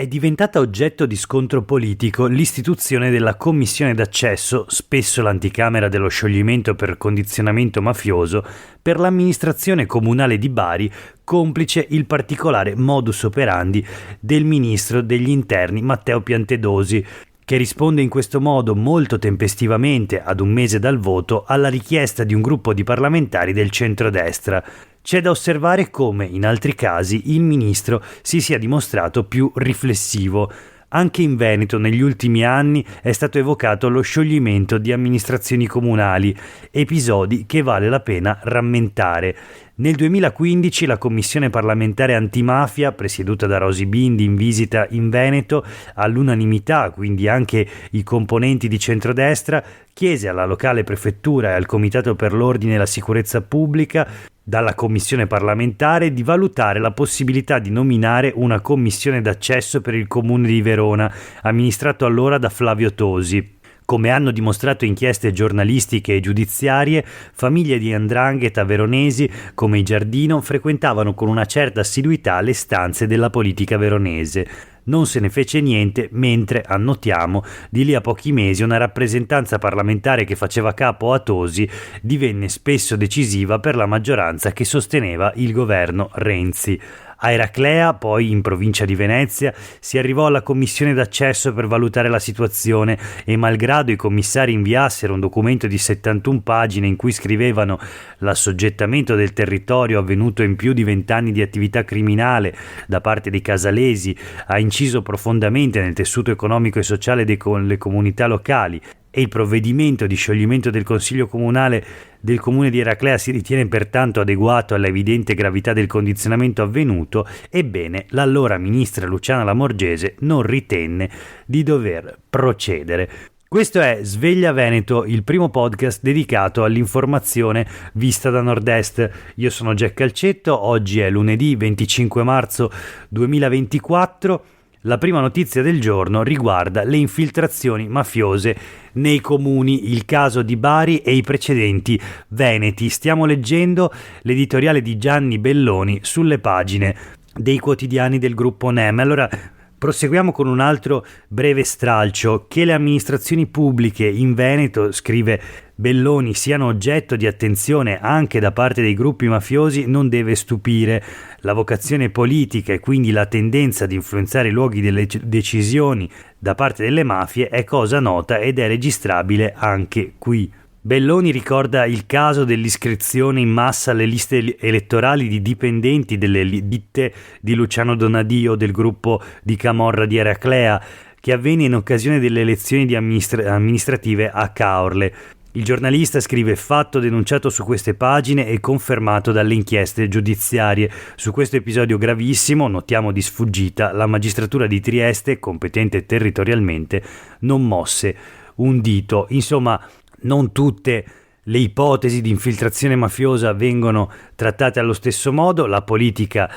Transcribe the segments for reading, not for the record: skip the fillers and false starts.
È diventata oggetto di scontro politico l'istituzione della commissione d'accesso, spesso l'anticamera dello scioglimento per condizionamento mafioso, per l'amministrazione comunale di Bari, complice il particolare modus operandi del ministro degli interni Matteo Piantedosi, che risponde in questo modo molto tempestivamente, ad un mese dal voto, alla richiesta di un gruppo di parlamentari del centrodestra. C'è da osservare come, in altri casi, il ministro si sia dimostrato più riflessivo. Anche in Veneto negli ultimi anni è stato evocato lo scioglimento di amministrazioni comunali, episodi che vale la pena rammentare. Nel 2015 la Commissione parlamentare antimafia, presieduta da Rosy Bindi in visita in Veneto, all'unanimità, quindi anche i componenti di centrodestra, chiese alla locale prefettura e al Comitato per l'Ordine e la Sicurezza Pubblica dalla Commissione parlamentare di valutare la possibilità di nominare una commissione d'accesso per il comune di Verona, amministrato allora da Flavio Tosi. Come hanno dimostrato inchieste giornalistiche e giudiziarie, famiglie di 'ndrangheta veronesi come i Giardino frequentavano con una certa assiduità le stanze della politica veronese. Non se ne fece niente, mentre, annotiamo, di lì a pochi mesi una rappresentanza parlamentare che faceva capo a Tosi divenne spesso decisiva per la maggioranza che sosteneva il governo Renzi. A Eraclea, poi in provincia di Venezia, si arrivò alla commissione d'accesso per valutare la situazione e malgrado i commissari inviassero un documento di 71 pagine in cui scrivevano l'assoggettamento del territorio avvenuto in più di 20 anni di attività criminale da parte dei casalesi ha inciso profondamente nel tessuto economico e sociale delle comunità locali e il provvedimento di scioglimento del Consiglio Comunale del Comune di Eraclea si ritiene pertanto adeguato alla evidente gravità del condizionamento avvenuto, ebbene l'allora ministra Luciana Lamorgese non ritenne di dover procedere. Questo è Sveglia Veneto, il primo podcast dedicato all'informazione vista da Nord-Est. Io sono Jack Calcetto, oggi è lunedì 25 marzo 2024. La prima notizia del giorno riguarda le infiltrazioni mafiose nei comuni, il caso di Bari e i precedenti veneti. Stiamo leggendo l'editoriale di Gianni Belloni sulle pagine dei quotidiani del gruppo NEM. Allora, proseguiamo con un altro breve stralcio. Che le amministrazioni pubbliche in Veneto, scrive Belloni, siano oggetto di attenzione anche da parte dei gruppi mafiosi non deve stupire. La vocazione politica e quindi la tendenza ad influenzare i luoghi delle decisioni da parte delle mafie è cosa nota ed è registrabile anche qui. Belloni ricorda il caso dell'iscrizione in massa alle liste elettorali di dipendenti delle ditte di Luciano Donadio del gruppo di Camorra di Eraclea, che avvenne in occasione delle elezioni di amministrative a Caorle. Il giornalista scrive: fatto denunciato su queste pagine e confermato dalle inchieste giudiziarie. Su questo episodio gravissimo, notiamo di sfuggita, la magistratura di Trieste, competente territorialmente, non mosse un dito. Insomma, non tutte le ipotesi di infiltrazione mafiosa vengono trattate allo stesso modo, la politica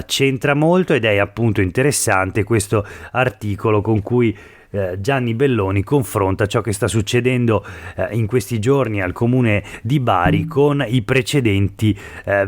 c'entra molto ed è appunto interessante questo articolo con cui Gianni Belloni confronta ciò che sta succedendo in questi giorni al comune di Bari con i precedenti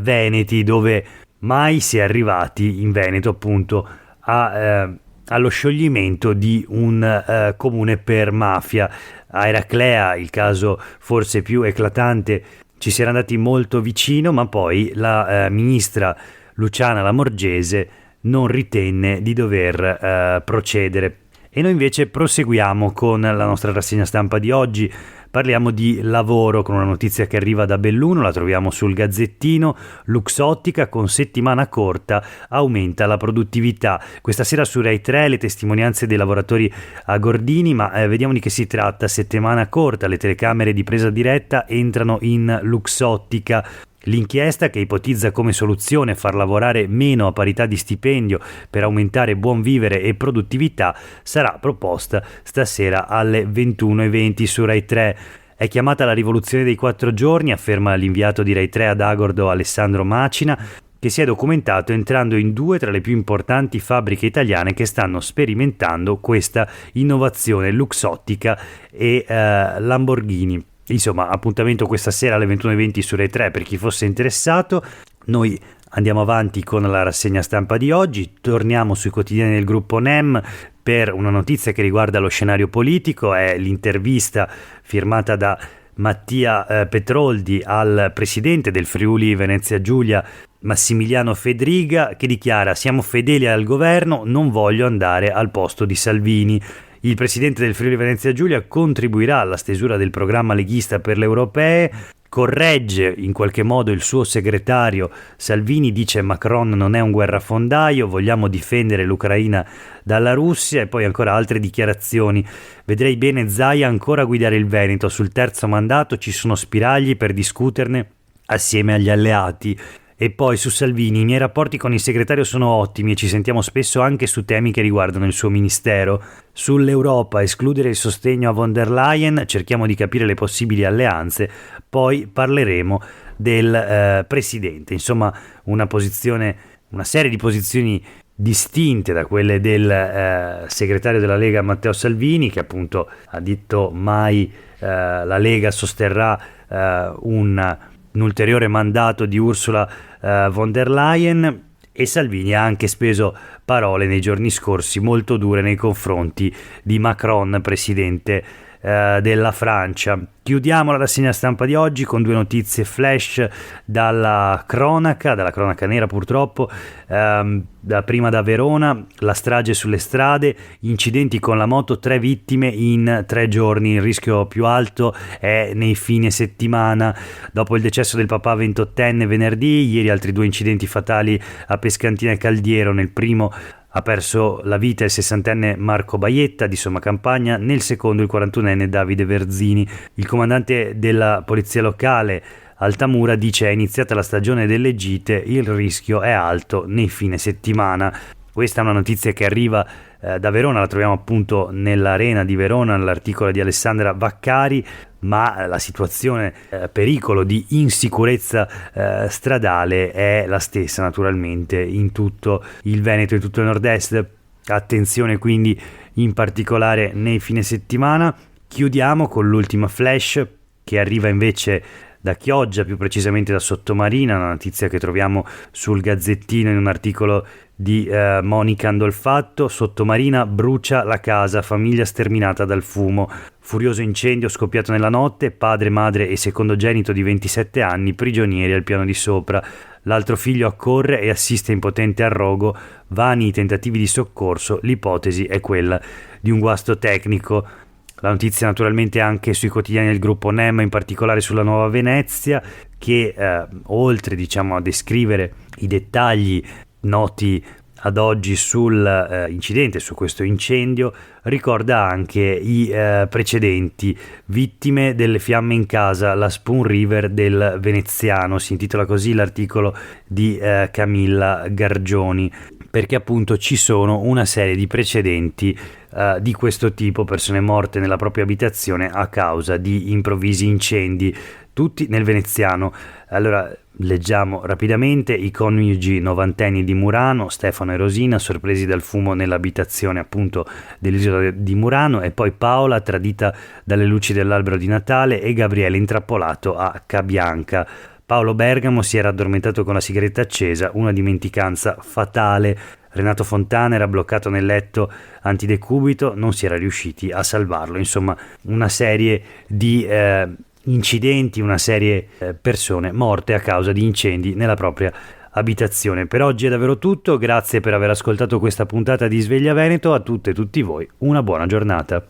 veneti, dove mai si è arrivati in Veneto appunto allo scioglimento di un comune per mafia. A Eraclea, il caso forse più eclatante, ci si era andati molto vicino, ma poi la ministra Luciana Lamorgese non ritenne di dover procedere. E noi invece proseguiamo con la nostra rassegna stampa di oggi. Parliamo di lavoro con una notizia che arriva da Belluno, la troviamo sul Gazzettino. Luxottica con settimana corta aumenta la produttività. Questa sera su Rai 3 le testimonianze dei lavoratori a Gordini, ma vediamo di che si tratta. Settimana corta, le telecamere di presa diretta entrano in Luxottica. L'inchiesta, che ipotizza come soluzione far lavorare meno a parità di stipendio per aumentare buon vivere e produttività, sarà proposta stasera alle 21:20 su Rai 3. È chiamata la rivoluzione dei 4 giorni, afferma l'inviato di Rai 3 ad Agordo Alessandro Macina, che si è documentato entrando in 2 tra le più importanti fabbriche italiane che stanno sperimentando questa innovazione, Luxottica e Lamborghini. Insomma, appuntamento questa sera alle 21:20 su Rai 3 per chi fosse interessato. Noi Andiamo avanti con la rassegna stampa di oggi, torniamo sui quotidiani del gruppo NEM per una notizia che riguarda lo scenario politico, è l'intervista firmata da Mattia Petroldi al presidente del Friuli Venezia Giulia, Massimiliano Fedriga, che dichiara: siamo fedeli al governo, non voglio andare al posto di Salvini. Il presidente del Friuli Venezia Giulia contribuirà alla stesura del programma leghista per le europee, corregge in qualche modo il suo segretario Salvini, dice Macron non è un guerrafondaio, vogliamo difendere l'Ucraina dalla Russia, e poi ancora altre dichiarazioni. Vedrei bene Zaia ancora guidare il Veneto, sul terzo mandato ci sono spiragli per discuterne assieme agli alleati. E poi su Salvini: i miei rapporti con il segretario sono ottimi e ci sentiamo spesso anche su temi che riguardano il suo ministero. Sull'Europa, escludere il sostegno a von der Leyen, cerchiamo di capire le possibili alleanze, poi parleremo del presidente. Insomma, una serie di posizioni distinte da quelle del segretario della Lega Matteo Salvini, che appunto ha detto mai la Lega sosterrà un ulteriore mandato di Ursula von der Leyen, e Salvini ha anche speso parole nei giorni scorsi molto dure nei confronti di Macron, presidente della Francia. Chiudiamo la rassegna stampa di oggi con due notizie flash dalla cronaca nera purtroppo. Prima da Verona, la strage sulle strade, incidenti con la moto, 3 vittime in 3 giorni, il rischio più alto è nei fine settimana. Dopo il decesso del papà 28enne venerdì, ieri altri 2 incidenti fatali a Pescantina e Caldiero. Nel primo ha perso la vita il 60enne Marco Baietta di Somma Campagna, nel secondo il 41enne Davide Verzini. Il comandante della polizia locale Altamura dice: è iniziata la stagione delle gite, il rischio è alto nei fine settimana. Questa è una notizia che arriva da Verona, la troviamo appunto nell'Arena di Verona, nell'articolo di Alessandra Vaccari, ma la situazione pericolo di insicurezza stradale è la stessa naturalmente in tutto il Veneto, in tutto il nord-est. Attenzione quindi in particolare nei fine settimana. Chiudiamo con l'ultima flash che arriva invece da Chioggia, più precisamente da Sottomarina, una notizia che troviamo sul Gazzettino in un articolo di Monica Andolfatto. Sottomarina brucia la casa, famiglia sterminata dal fumo. Furioso incendio scoppiato nella notte, padre, madre e secondogenito di 27 anni prigionieri al piano di sopra. L'altro figlio accorre e assiste impotente al rogo, vani i tentativi di soccorso, l'ipotesi è quella di un guasto tecnico. La notizia naturalmente anche sui quotidiani del gruppo NEM, in particolare sulla Nuova Venezia, che oltre a descrivere i dettagli noti ad oggi sul incidente, su questo incendio, ricorda anche i precedenti: vittime delle fiamme in casa, la Spoon River del Veneziano. Si intitola così l'articolo di Camilla Gargioni, perché appunto ci sono una serie di precedenti di questo tipo, persone morte nella propria abitazione a causa di improvvisi incendi, tutti nel Veneziano. Allora leggiamo rapidamente: i coniugi novantenni di Murano, Stefano e Rosina, sorpresi dal fumo nell'abitazione appunto dell'isola di Murano, e poi Paola tradita dalle luci dell'albero di Natale e Gabriele intrappolato a Cabianca. Paolo Bergamo si era addormentato con la sigaretta accesa, una dimenticanza fatale. Renato Fontana era bloccato nel letto antidecubito, non si era riusciti a salvarlo. Insomma, una serie di incidenti, una serie persone morte a causa di incendi nella propria abitazione. Per oggi è davvero tutto, grazie per aver ascoltato questa puntata di Sveglia Veneto. A tutte e tutti voi una buona giornata.